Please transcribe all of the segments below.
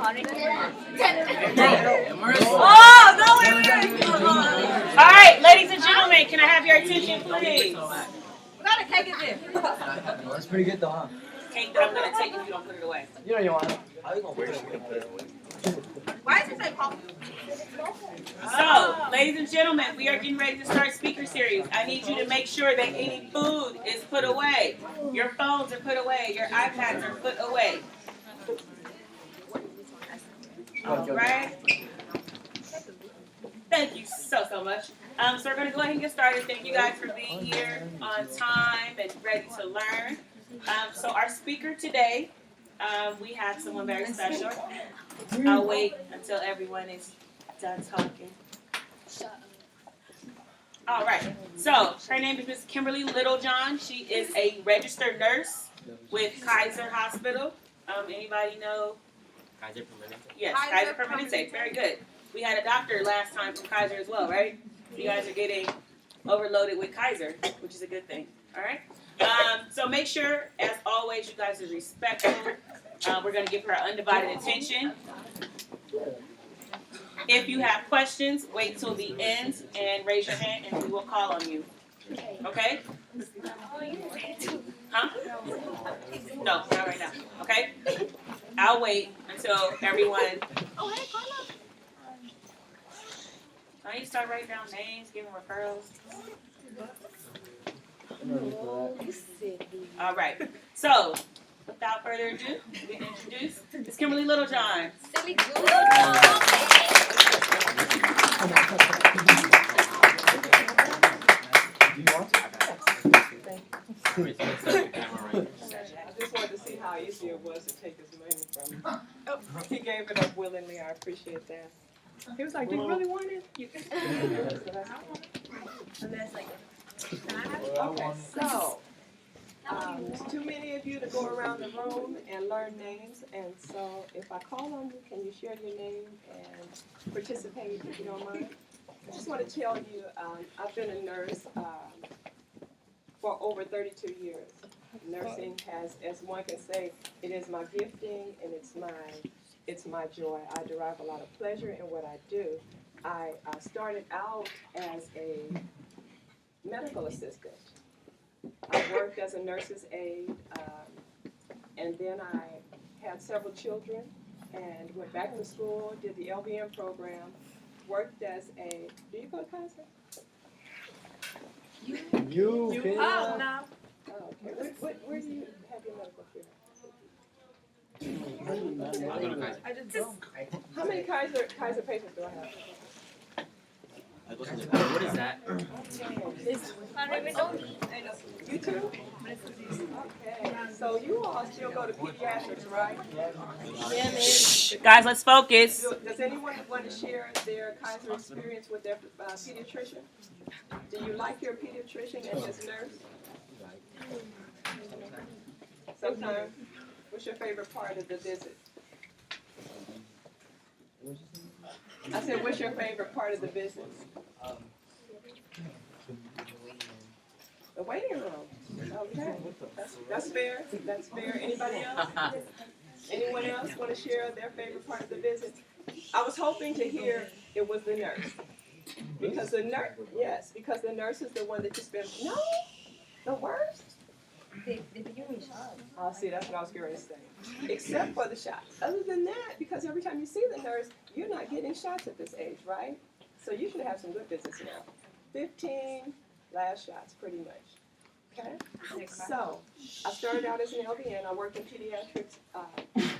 Oh, no, wait. All right, ladies and gentlemen, can I have your attention, please? What cake is this? That's pretty good though, huh? Cake that I'm going to take if you don't put it away. You know you want it. How you gonna put it away? Why does it say coffee? So, ladies and gentlemen, we are getting ready to start speaker series. I need you to make sure that any food is put away. Your phones are put away. Your iPads are put away. All right. Thank you so much. So we're going to go ahead and get started. Thank you guys for being here on time and ready to learn. So our speaker today, we have someone very special. I'll wait until everyone is done talking. All right. So her name is Miss Kimberly Littlejohn. She is a registered nurse with Kaiser Hospital. Anybody know? Kaiser Permanente? Yes, Kaiser Permanente. Very good. We had a doctor last time from Kaiser as well, right? You guys are getting overloaded with Kaiser, which is a good thing. All right? So make sure, as always, you guys are respectful. We're going to give her undivided attention. If you have questions, wait till the end and raise your hand, and we will call on you. Okay? Huh? No, not right now. Okay? I'll wait until everyone. Oh, hey, Carla. I need to start writing down names, giving referrals. All right. So, without further ado, we introduce Ms. Kimberly Littlejohn. I just wanted to see how easy it was to take his money from him. Oh, he gave it up willingly. I appreciate that. He was like, "Do you really want it?" Okay, so there's too many of you to go around the room and learn names, and so if I call on you, can you share your name and participate if you don't mind? I just want to tell you, I've been a nurse for over 32 years. Nursing has, as one can say, it is my gifting and it's my joy. I derive a lot of pleasure in what I do. I started out as a medical assistant. I worked as a nurse's aide, and then I had several children and went back to school, did the LVN program, worked as a, do you go to Kaiser? You can. Oh, no. Oh, okay. Where do you have your medical care? I'll go to Kaiser. I just don't. How many Kaiser patients do I have? I go to the what is that? You too? Okay. So you all still go to pediatrics, right? Guys, let's focus. Does anyone want to share their Kaiser experience with their pediatrician? Do you like your pediatrician and his nurse? Sometimes. What's your favorite part of the visit? I said, what's your favorite part of the visit? The waiting room. Okay. That's fair. That's fair. Anybody else? Anyone else want to share their favorite part of the visit? I was hoping to hear it was the nurse. Because the nurse, yes, because the nurse is the one that you spend, no, the worst. Oh, see, that's what I was going to say. Except for the shots. Other than that, because every time you see the nurse, you're not getting shots at this age, right? So you should have some good visits now. 15 last shots, pretty much. Okay? So, I started out as an LVN. I worked in pediatrics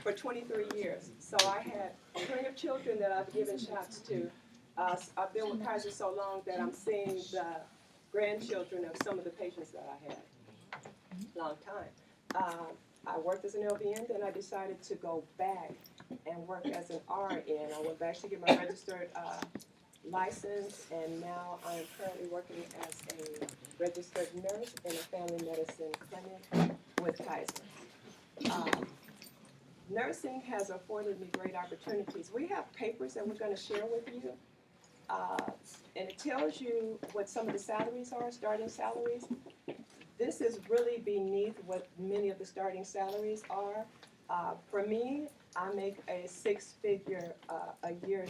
for 23 years. So I had plenty of children that I've given shots to. I've been with Kaiser so long that I'm seeing the grandchildren of some of the patients that I had. Long time. I worked as an LVN, then I decided to go back and work as an RN. I went back to get my registered license, and now I'm currently working as a registered nurse in a family medicine clinic with Kaiser. Nursing has afforded me great opportunities. We have papers that we're going to share with you, and it tells you what some of the salaries are, starting salaries. This is really beneath what many of the starting salaries are. For me, I make a six-figure a year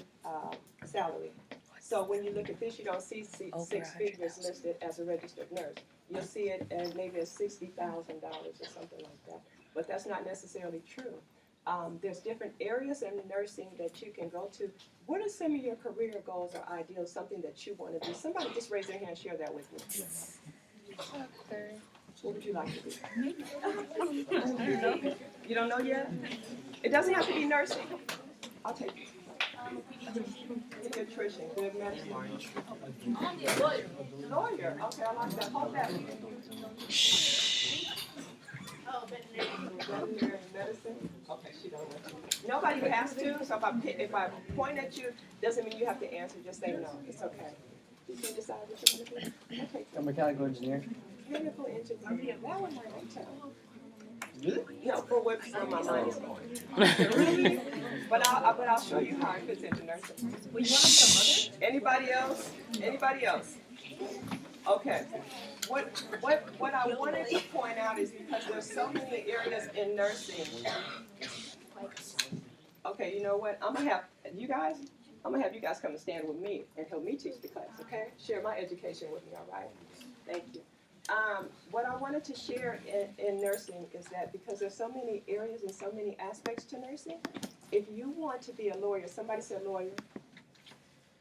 salary. So when you look at this, you don't see six figures listed as a registered nurse. You'll see it as maybe as $60,000 or something like that. But that's not necessarily true. There's different areas in nursing that you can go to. What are some of your career goals or ideals, something that you want to do? Somebody just raise their hand, share that with me. What would you like to do? You don't know yet? It doesn't have to be nursing. I'll take it. Pediatrician, good medicine. Lawyer, okay, I like that. Hold that. Veterinary medicine? Okay, she don't want to. Nobody has to, so if I point at you, doesn't mean you have to answer, just say no, it's okay. You can decide what you want to do. Okay. A mechanical engineer. Mechanical engineer, that one might be tough. Really? No, for what my mind is going. But I'll show you how it fits into nursing. Anybody else? Anybody else? Okay. What I wanted to point out is because there's so many areas in nursing. Okay, you know what? I'm gonna have you guys come and stand with me and help me teach the class, okay? Share my education with me, all right? Thank you. What I wanted to share in nursing is that because there's so many areas and so many aspects to nursing, if you want to be a lawyer, somebody said lawyer,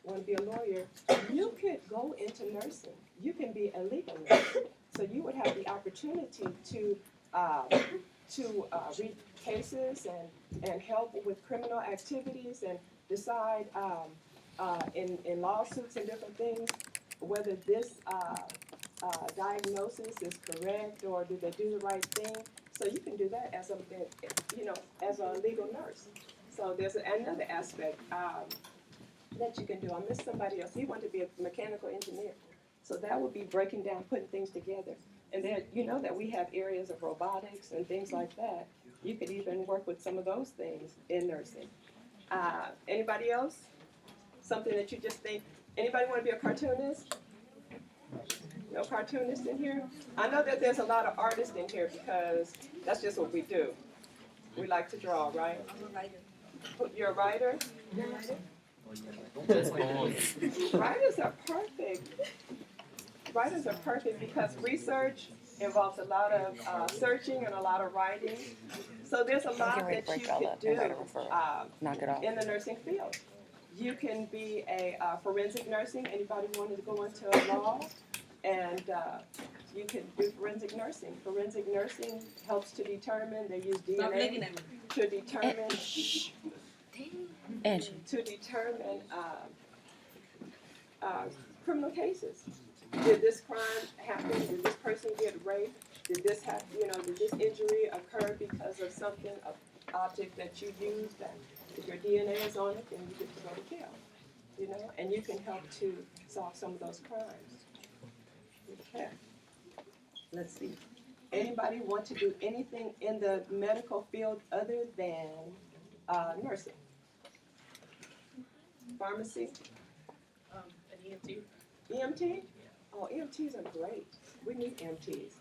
want to be a lawyer, you could go into nursing. You can be a legal nurse. So you would have the opportunity to read cases and help with criminal activities and decide in lawsuits and different things whether this diagnosis is correct or did they do the right thing. So you can do that as a legal nurse. So there's another aspect that you can do. I missed somebody else. He wanted to be a mechanical engineer. So that would be breaking down, putting things together. And then you know that we have areas of robotics and things like that. You could even work with some of those things in nursing. Anybody else? Something that you just think, anybody want to be a cartoonist? No cartoonists in here? I know that there's a lot of artists in here because that's just what we do. We like to draw, right? I'm a writer. You're a writer? You're a writer? Writers are perfect. Writers are perfect because research involves a lot of searching and a lot of writing. So there's a lot that you could do in the nursing field. You can be a forensic nursing. Anybody wanted to go into law? And you can do forensic nursing. Forensic nursing helps to determine, they use DNA to determine criminal cases. Did this crime happen? Did this person get raped? Did this happen? Did this injury occur because of something, an object that you used? And if your DNA is on it, then you get to go to jail. And you can help to solve some of those crimes. Okay. Let's see. Anybody want to do anything in the medical field other than nursing? Pharmacy? An EMT. EMT? Oh, EMTs are great. We need EMTs.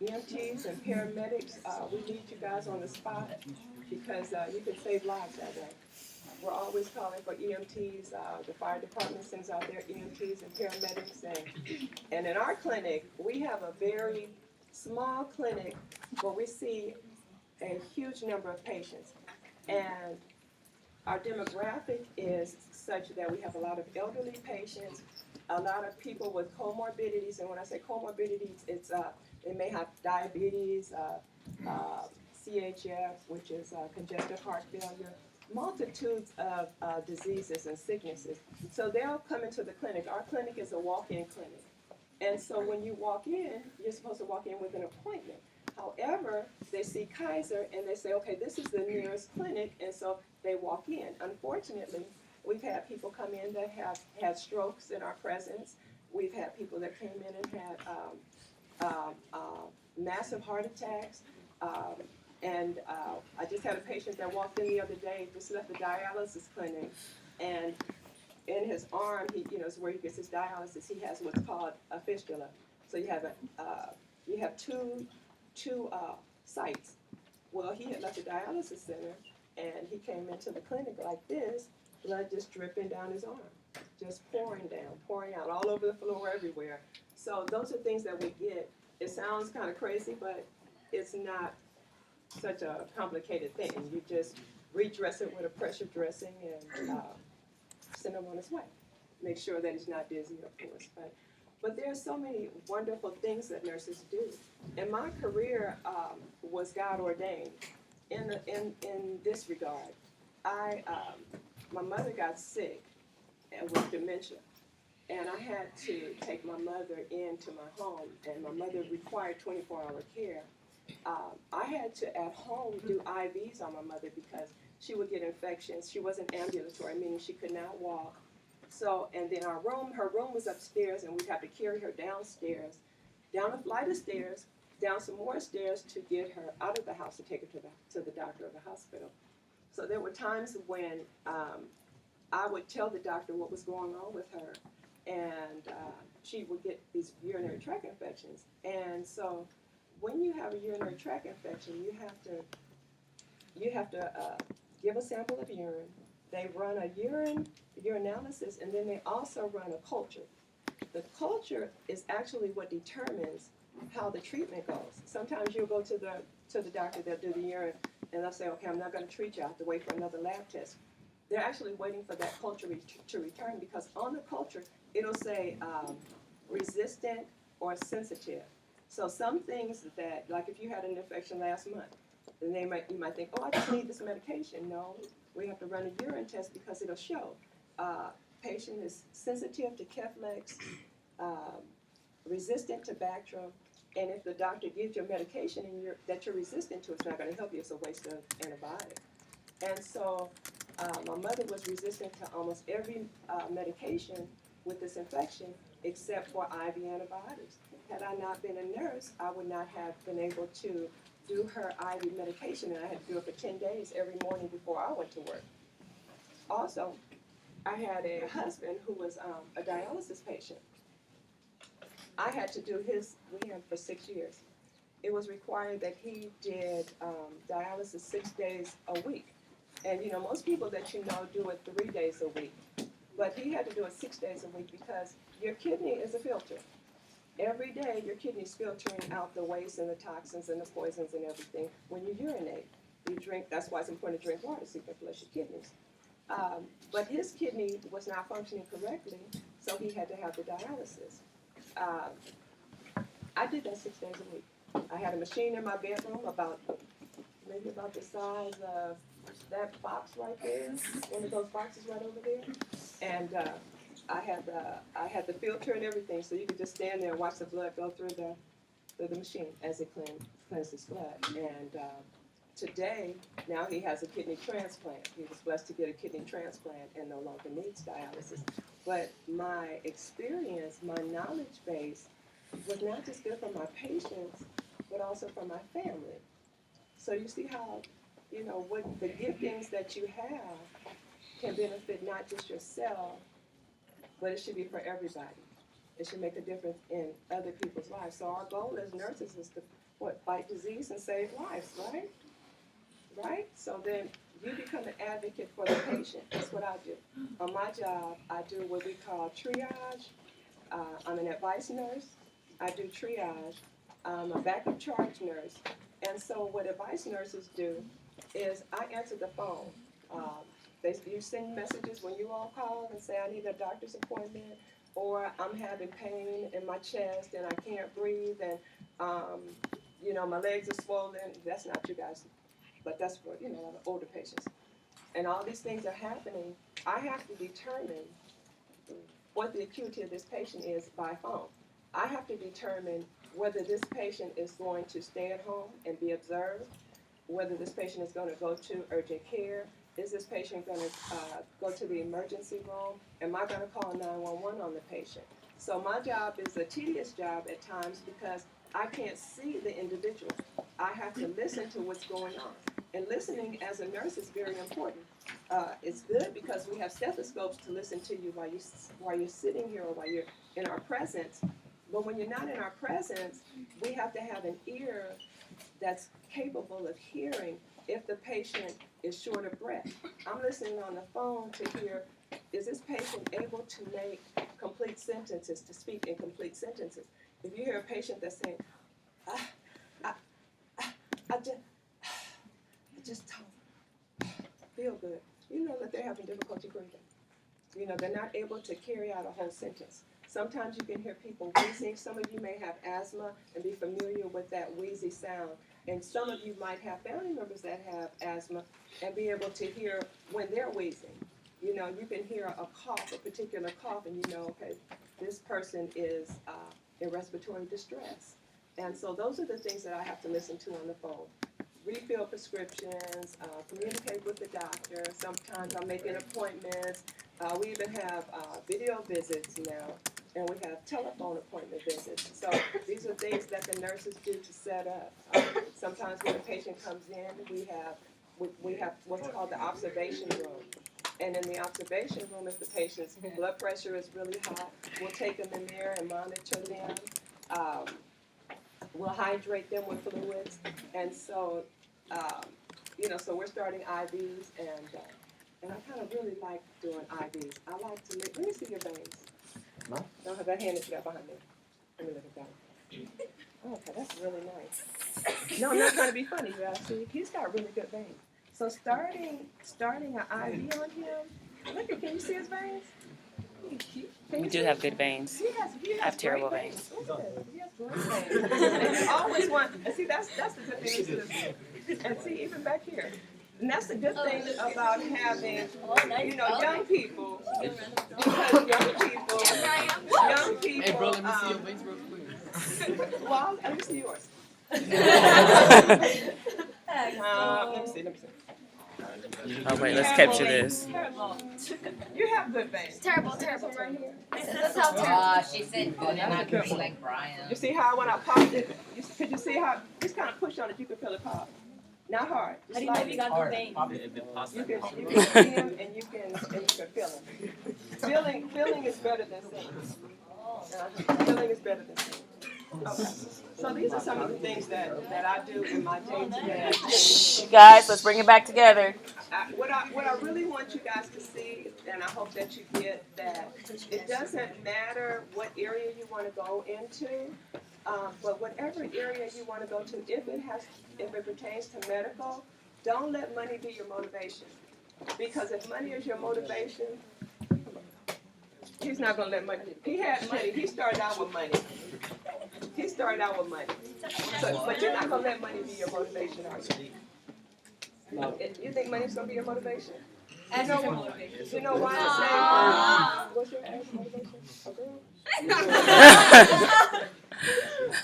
EMTs and paramedics, we need you guys on the spot because you can save lives that way. We're always calling for EMTs. The fire department sends out their EMTs and paramedics. And in our clinic, we have a very small clinic where we see a huge number of patients. And our demographic is such that we have a lot of elderly patients, a lot of people with comorbidities. And when I say comorbidities, it's they may have diabetes, CHF, which is congestive heart failure, multitudes of diseases and sicknesses. So they'll come into the clinic. Our clinic is a walk-in clinic. And so when you walk in, you're supposed to walk in with an appointment. However, they see Kaiser and they say, okay, this is the nearest clinic, and so they walk in. Unfortunately, we've had people come in that have had strokes in our presence. We've had people that came in and had massive heart attacks. And I just had a patient that walked in the other day, just left the dialysis clinic, and in his arm, is where he gets his dialysis. He has what's called a fistula. So you have two sites. Well, he had left the dialysis center, and he came into the clinic like this, blood just dripping down his arm, just pouring down, pouring out all over the floor, everywhere. So those are things that we get. It sounds kind of crazy, but it's not such a complicated thing. You just redress it with a pressure dressing and send him on his way. Make sure that he's not dizzy, of course. But there are so many wonderful things that nurses do. And my career was God ordained in this regard. My mother got sick with dementia, and I had to take my mother into my home, and my mother required 24-hour care. I had to, at home, do IVs on my mother because she would get infections. She wasn't ambulatory, meaning she could not walk. So, and then her room was upstairs, and we'd have to carry her downstairs, down a flight of stairs, down some more stairs to get her out of the house to take her to the doctor or the hospital. So there were times when I would tell the doctor what was going on with her, and she would get these urinary tract infections. And so when you have a urinary tract infection, you have to give a sample of urine. They run a urinalysis, and then they also run a culture. The culture is actually what determines how the treatment goes. Sometimes you'll go to the doctor, they'll do the urine, and they'll say, okay, I'm not going to treat you, I have to wait for another lab test. They're actually waiting for that culture to return, because on the culture, it'll say resistant or sensitive. So some things that, like if you had an infection last month, then you might think, oh, I just need this medication. No, we have to run a urine test because it'll show. Patient is sensitive to Keflex, resistant to Bactrim, and if the doctor gives you a medication that you're resistant to, it's not going to help you. It's a waste of antibiotic. And so my mother was resistant to almost every medication with this infection except for IV antibiotics. Had I not been a nurse, I would not have been able to do her IV medication, and I had to do it for 10 days every morning before I went to work. Also, I had a husband who was a dialysis patient. I had to do his rehab for 6 years. It was required that he did dialysis 6 days a week. And you know, most people that you know do it 3 days a week. But he had to do it 6 days a week because your kidney is a filter. Every day, your kidney's filtering out the waste and the toxins and the poisons and everything. When you urinate, you drink. That's why it's important to drink water so you can flush your kidneys. But his kidney was not functioning correctly, so he had to have the dialysis. I did that 6 days a week. I had a machine in my bedroom maybe about the size of that box right there, one of those boxes right over there, and I had the filter and everything, so you could just stand there and watch the blood go through the machine as it cleanses blood. And today, now he has a kidney transplant. He was blessed to get a kidney transplant and no longer needs dialysis. But my experience, my knowledge base, was not just good for my patients, but also for my family. So you see how, you know, what the giftings that you have can benefit not just yourself, but it should be for everybody. It should make a difference in other people's lives. So our goal as nurses is to, fight disease and save lives, right? Right? So then you become an advocate for the patient. That's what I do. On my job, I do what we call triage. I'm an advice nurse. I do triage. I'm a backup charge nurse. And so what advice nurses do is I answer the phone. You send messages when you all call and say, I need a doctor's appointment, or I'm having pain in my chest and I can't breathe, and you know, my legs are swollen. That's not you guys, but that's for, you know, older patients. And all these things are happening. I have to determine what the acuity of this patient is by phone. I have to determine whether this patient is going to stay at home and be observed, whether this patient is going to go to urgent care. Is this patient going to go to the emergency room? Am I going to call 911 on the patient? So my job is a tedious job at times because I can't see the individual. I have to listen to what's going on. And listening as a nurse is very important. It's good because we have stethoscopes to listen to you while you're sitting here or while you're in our presence. But when you're not in our presence, we have to have an ear that's capable of hearing if the patient is short of breath. I'm listening on the phone to hear, is this patient able to make complete sentences, to speak in complete sentences? If you hear a patient that's saying, I just don't feel good, you know that they're having difficulty breathing. You know, they're not able to carry out a whole sentence. Sometimes you can hear people wheezing. Some of you may have asthma and be familiar with that wheezy sound. And some of you might have family members that have asthma and be able to hear when they're wheezing. You know, you can hear a cough, a particular cough, and you know, okay, this person is in respiratory distress. And so those are the things that I have to listen to on the phone. Refill prescriptions, communicate with the doctor. Sometimes I'm making appointments. We even have video visits now, and we have telephone appointment visits. So these are things that the nurses do to set up. Sometimes when a patient comes in, we have what's called the observation room. And in the observation room, if the patient's blood pressure is really high, we'll take them in there and monitor them. We'll hydrate them with fluids. And so, you know, so we're starting IVs, and I kind of really like doing IVs. I like to let me see your veins. No? Don't have that hand that you got behind me. Let me look at that. Oh, okay, that's really nice. No, I'm not trying to be funny, you guys. See, he's got really good veins. So starting an IV on him, look at, can you see his veins? We do have good veins. He has have terrible great veins. Look at it. He has great veins. And you always want, and see, that's the good thing. And see, even back here. And that's the good thing about having, you know, young people. Because young people. Hey, bro, let me see your veins real quick. Well, let me see yours. Let me see. Oh wait, let's capture this. You have good veins. Terrible. Right here. That's how terrible. She said good and I could be like Brian. You see how when I popped it, could you see how, just kind of push on it, you can feel it pop. Not hard. How do you know you got good veins? If it possible. You can see him and you can feel him. Feeling is better than seeing. Feeling is better than seeing. Okay. So these are some of the things that I do in my day-to-day. You guys, let's bring it back together. What I really want you guys to see, and I hope that you get that, it doesn't matter what area you want to go into, but whatever area you want to go to, if it pertains to medical, don't let money be your motivation. Because if money is your motivation, he's not going to let money. He had money. He started out with money. So, but you're not going to let money be your motivation, are you? You think money's going to be your motivation? You know why I say, what's your motivation? A girl?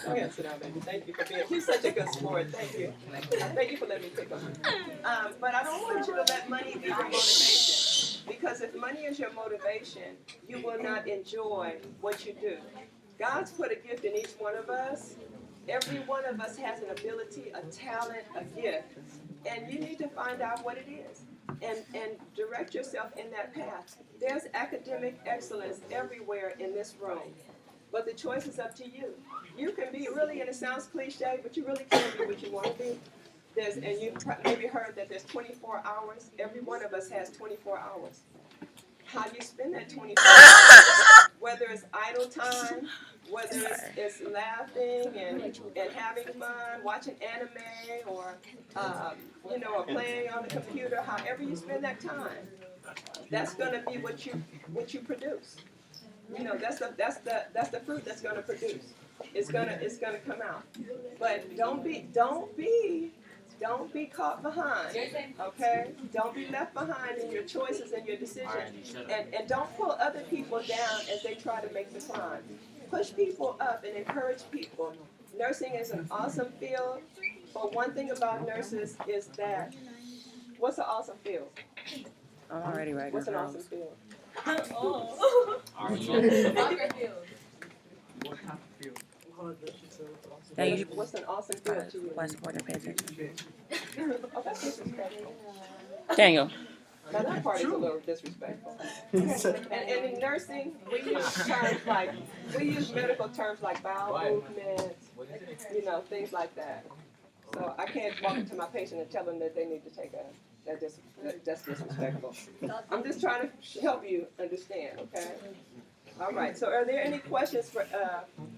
Go ahead, sit down, baby. Thank you for being, you're such a good sport. Thank you. Thank you for letting me pick up. But I don't want you to let money be your motivation. Because if money is your motivation, you will not enjoy what you do. God's put a gift in each one of us. Every one of us has an ability, a talent, a gift. And you need to find out what it is. And direct yourself in that path. There's academic excellence everywhere in this room. But the choice is up to you. You can be really, and it sounds cliche, but you really can be what you want to be. And you've maybe heard that there's 24 hours. Every one of us has 24 hours. How you spend that 24 hours, whether it's idle time, whether it's laughing and having fun, watching anime, or or playing on the computer, however you spend that time, that's going to be what you produce. You know, that's the fruit that's going to produce. It's gonna come out. But don't be caught behind. Okay? Don't be left behind in your choices and your decisions. And don't pull other people down as they try to make the climb. Push people up and encourage people. Nursing is an awesome field. But one thing about nurses is that, what's an awesome field? I'm already right. What's an awesome field? What's an awesome field to you? Why support and pay attention? Oh, that's disrespectful. Daniel. Now that part is a little disrespectful. And in nursing, we use medical terms like bowel movements, things like that. So I can't walk up to my patient and tell them that they need to take That's disrespectful. I'm just trying to help you understand, okay? All right, so are there any questions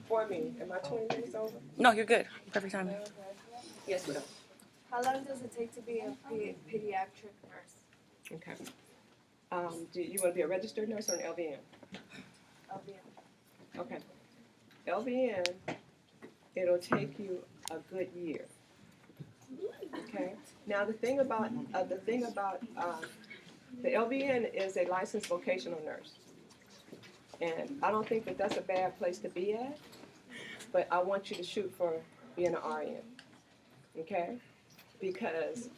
for me? Am I 20 minutes over? No, you're good. Perfect timing. Yes, madam. How long does it take to be a pediatric nurse? Okay. Do you want to be a registered nurse or an LVN? LVN. Okay. LVN, it'll take you a good year. Okay. Now the thing about the LVN is a licensed vocational nurse, and I don't think that that's a bad place to be at. But I want you to shoot for being an RN. Okay, because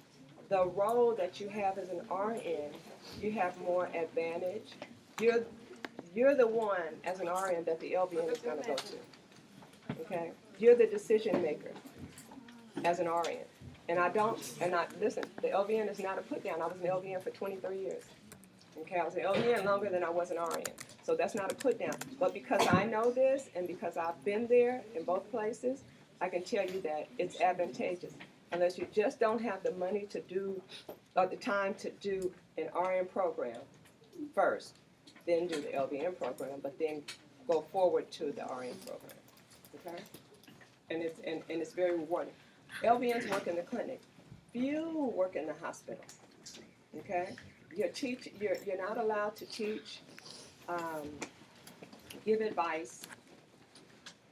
the role that you have as an RN, you have more advantage. You're the one as an RN that the LVN is going to go to. Okay, you're the decision maker as an RN. And listen, the LVN is not a put down. I was an LVN for 23 years. Okay, I was an LVN longer than I was an RN. So that's not a put down. But because I know this and because I've been there in both places, I can tell you that it's advantageous. Unless you just don't have the money to do, or the time to do an RN program first, then do the LVN program, but then go forward to the RN program. Okay? And it's very rewarding. LVNs work in the clinic. Few work in the hospital. Okay? You're not allowed to teach, give advice,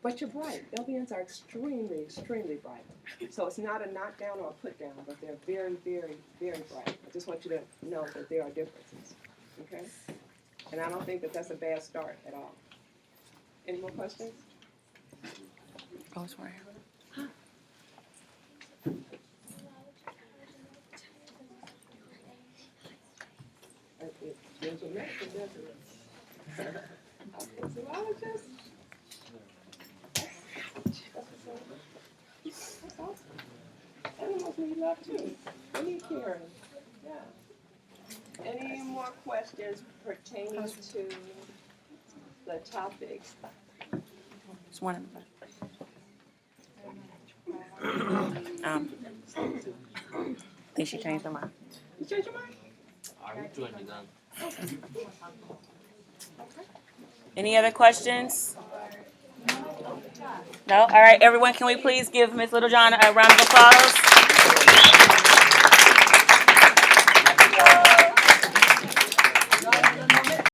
but you're bright. LVNs are extremely, extremely bright. So it's not a knockdown or a put down, but they're very, very, very bright. I just want you to know that there are differences. Okay? And I don't think that that's a bad start at all. Any more questions? Oh, it's right here. There's a medical, doesn't it? Physiologist? That's awesome. Animals need love too. They need caring. Yeah. Any more questions pertaining to the topic? It's one in the back. Think she changed her mind. You change your mind? Any other questions? No? All right, everyone, can we please give Ms. Littlejohn a round of applause?